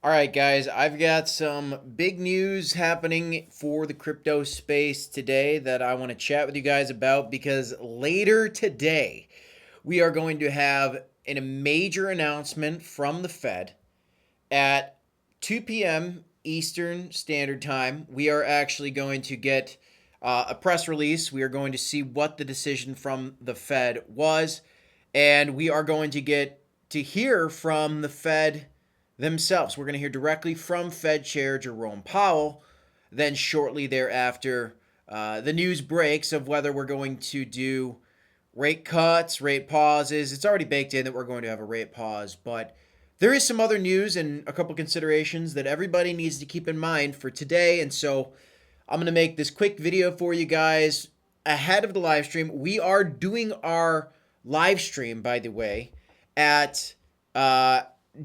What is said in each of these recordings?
All right, guys, I've got some big news happening for the crypto space today that I want to chat with you guys about because later today we are going to have a major announcement from the Fed at 2 p.m. Eastern Standard Time. We are actually going to get a press release. We are going to see what the decision from the Fed was, and we are going to get to hear from the Fed themselves. We're going to hear directly from Fed Chair Jerome Powell. Then, shortly thereafter, the news breaks of whether we're going to do rate cuts, rate pauses. It's already baked in that we're going to have a rate pause, but there is some other news and a couple considerations that everybody needs to keep in mind for today. And so I'm going to make this quick video for you guys ahead of the live stream. We are doing our live stream, by the way, at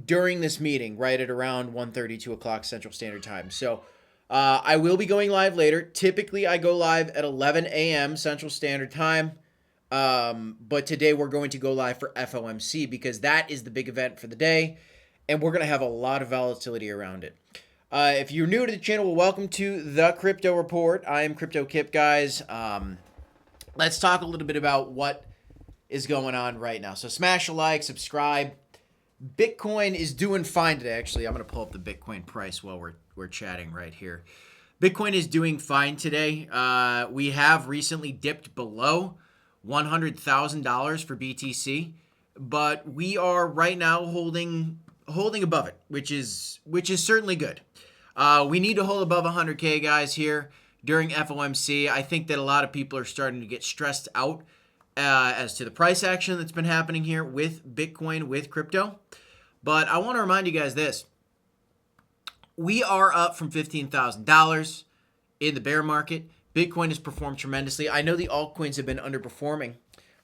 during this meeting, right at around 1:30, 2 o'clock Central Standard Time. So I will be going live later. Typically, I go live at 11 a.m. Central Standard Time. But today we're going to go live for FOMC because that is the big event for the day, and we're going to have a lot of volatility around it. If you're new to the channel, well, welcome to the Crypto Report. I am Crypto Kip, guys. Let's talk a little bit about what is going on right now. So smash a like, subscribe. Bitcoin is doing fine today. Actually, I'm going to pull up the Bitcoin price while we're chatting right here. Bitcoin is doing fine today. We have recently dipped below $100,000 for BTC, but we are right now holding above it, which is certainly good. We need to hold above 100K, guys, here during FOMC. I think that a lot of people are starting to get stressed out as to the price action that's been happening here with Bitcoin, with crypto. But I want to remind you guys this. We are up from $15,000 in the bear market. Bitcoin has performed tremendously. I know the altcoins have been underperforming.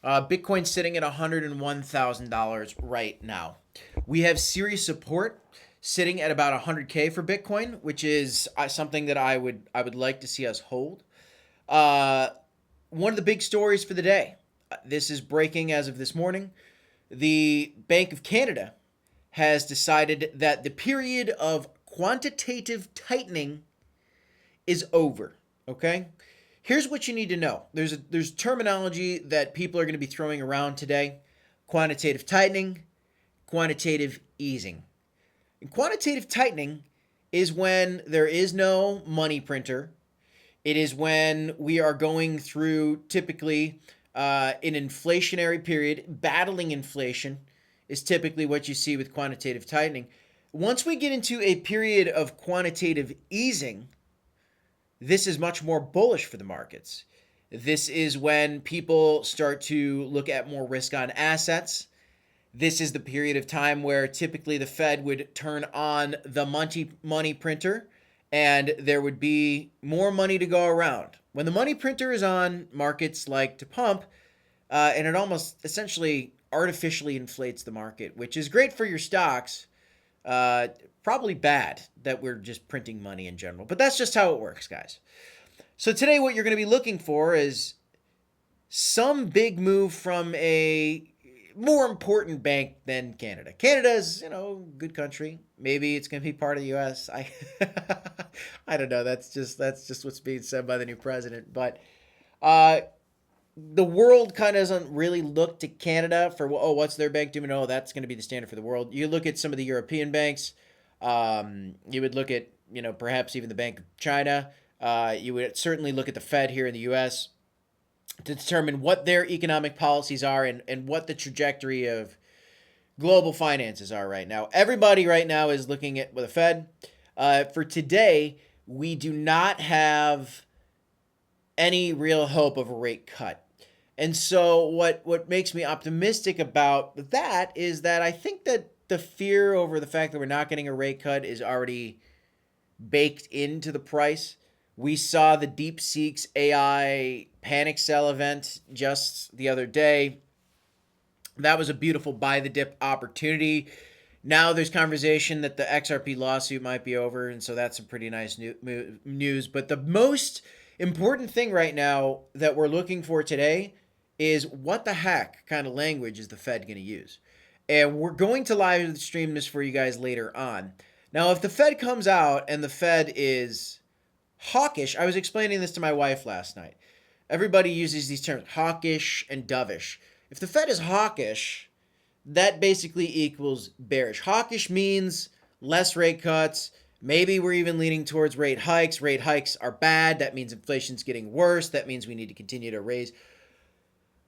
Bitcoin's sitting at $101,000 right now. We have serious support sitting at about 100K for Bitcoin, which is something that I would like to see us hold. One of the big stories for the day. This is breaking as of this morning. The Bank of Canada has decided that the period of quantitative tightening is over. Okay? Here's what you need to know. There's terminology that people are going to be throwing around today. Quantitative tightening, quantitative easing. And quantitative tightening is when there is no money printer. It is when we are going through typically an inflationary period. Battling inflation is typically what you see with quantitative tightening. Once we get into a period of quantitative easing, this is much more bullish for the markets. This is when people start to look at more risk on assets. This is the period of time where typically the Fed would turn on the money printer and there would be more money to go around. When the money printer is on, markets like to pump, and it almost essentially artificially inflates the market, which is great for your stocks. Probably bad that we're just printing money in general, but that's just how it works, guys. So today what you're going to be looking for is some big move from a more important bank than Canada. Canada is, good country. Maybe it's going to be part of the US. I don't know. That's just what's being said by the new president, but the world kind of doesn't really look to Canada for, what's their bank doing? Oh, that's going to be the standard for the world. You look at some of the European banks. You would look at, perhaps even the Bank of China. You would certainly look at the Fed here in the U.S. to determine what their economic policies are and what the trajectory of global finances are right now. Everybody right now is looking at the Fed. For today, we do not have any real hope of a rate cut. And so what makes me optimistic about that is that I think that the fear over the fact that we're not getting a rate cut is already baked into the price. We saw the DeepSeek's AI panic sell event just the other day. That was a beautiful buy the dip opportunity. Now there's conversation that the XRP lawsuit might be over, and so that's some pretty nice news. But the most important thing right now that we're looking for today is what the heck kind of language is the Fed going to use? And we're going to live stream this for you guys later on. Now, if the Fed comes out and the Fed is hawkish, I was explaining this to my wife last night. Everybody uses these terms, hawkish and dovish. If the Fed is hawkish, that basically equals bearish. Hawkish means less rate cuts. Maybe we're even leaning towards rate hikes. Rate hikes are bad. That means inflation's getting worse. That means we need to continue to raise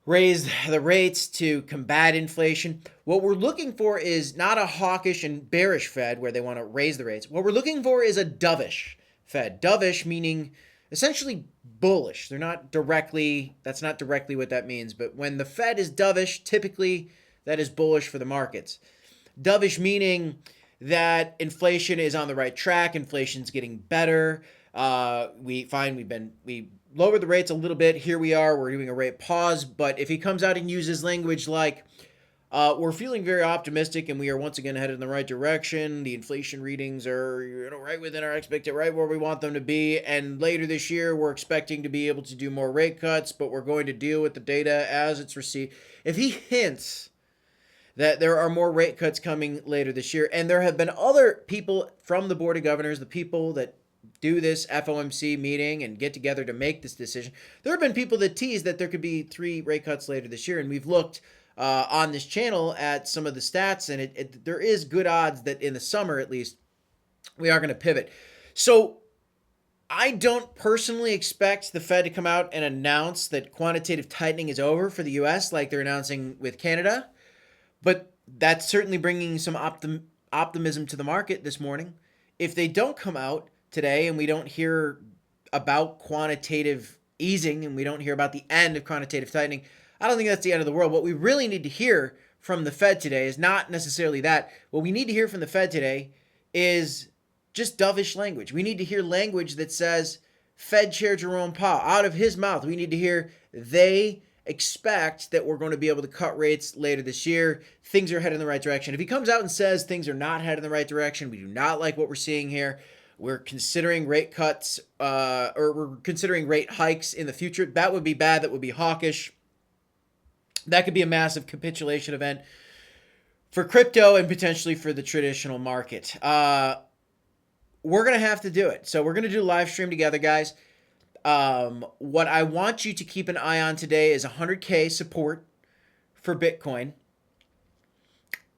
the rates to combat inflation. What we're looking for is not a hawkish and bearish Fed where they want to raise the rates. What we're looking for is a dovish Fed. Dovish meaning essentially bullish. That's not directly what that means, but when the Fed is dovish, typically that is bullish for the markets. Dovish meaning that inflation is on the right track, inflation's getting better. We lowered the rates a little bit. Here we are, we're doing a rate pause, but if he comes out and uses language like, we're feeling very optimistic and we are once again headed in the right direction. The inflation readings are right within our expected, right where we want them to be. And later this year, we're expecting to be able to do more rate cuts, but we're going to deal with the data as it's received. If he hints that there are more rate cuts coming later this year, and there have been other people from the Board of Governors, the people that do this FOMC meeting and get together to make this decision. There have been people that tease that there could be 3 rate cuts later this year, and we've looked on this channel at some of the stats, and there is good odds that in the summer, at least, we are going to pivot. So I don't personally expect the Fed to come out and announce that quantitative tightening is over for the U.S. like they're announcing with Canada, but that's certainly bringing some optimism to the market this morning. If they don't come out today and we don't hear about quantitative easing and we don't hear about the end of quantitative tightening, I don't think that's the end of the world. What we really need to hear from the Fed today is not necessarily that. What we need to hear from the Fed today is just dovish language. We need to hear language that says, Fed Chair Jerome Powell, out of his mouth, we need to hear they expect that we're going to be able to cut rates later this year. Things are headed in the right direction. If he comes out and says things are not headed in the right direction, we do not like what we're seeing here, we're considering rate cuts or we're considering rate hikes in the future, that would be bad. That would be hawkish. That could be a massive capitulation event for crypto and potentially for the traditional market. We're going to have to do it. So we're going to do a live stream together, guys. What I want you to keep an eye on today is 100K support for Bitcoin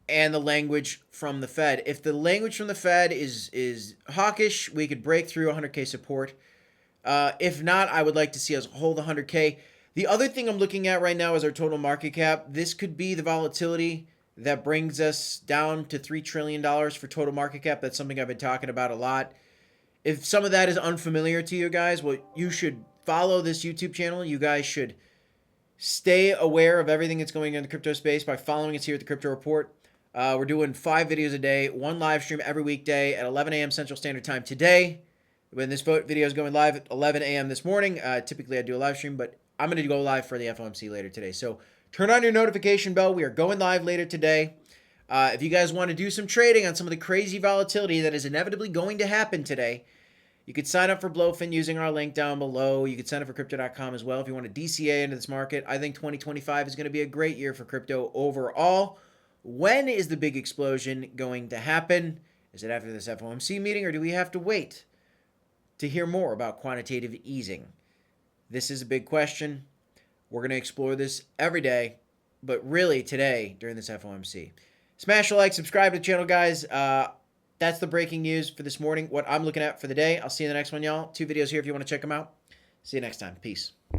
and the language from the Fed. If the language from the Fed is hawkish, we could break through 100K support. If not, I would like to see us hold 100K. The other thing I'm looking at right now is our total market cap. This could be the volatility that brings us down to $3 trillion for total market cap. That's something I've been talking about a lot. If some of that is unfamiliar to you guys, well, you should follow this YouTube channel. You guys should stay aware of everything that's going on in the crypto space by following us here at the Crypto Report. We're doing 5 videos a day, 1 live stream every weekday at 11 a.m. Central Standard Time today. When this video is going live at 11 a.m. this morning, typically I do a live stream, but I'm going to go live for the FOMC later today. So turn on your notification bell. We are going live later today. If you guys want to do some trading on some of the crazy volatility that is inevitably going to happen today, you could sign up for Blowfin using our link down below. You could sign up for crypto.com as well if you want to DCA into this market. I think 2025 is going to be a great year for crypto overall. When is the big explosion going to happen? Is it after this FOMC meeting, or do we have to wait to hear more about quantitative easing? This is a big question. We're going to explore this every day, but really today during this FOMC. Smash a like, subscribe to the channel, guys. That's the breaking news for this morning, what I'm looking at for the day. I'll see you in the next one, y'all. 2 videos here if you want to check them out. See you next time. Peace.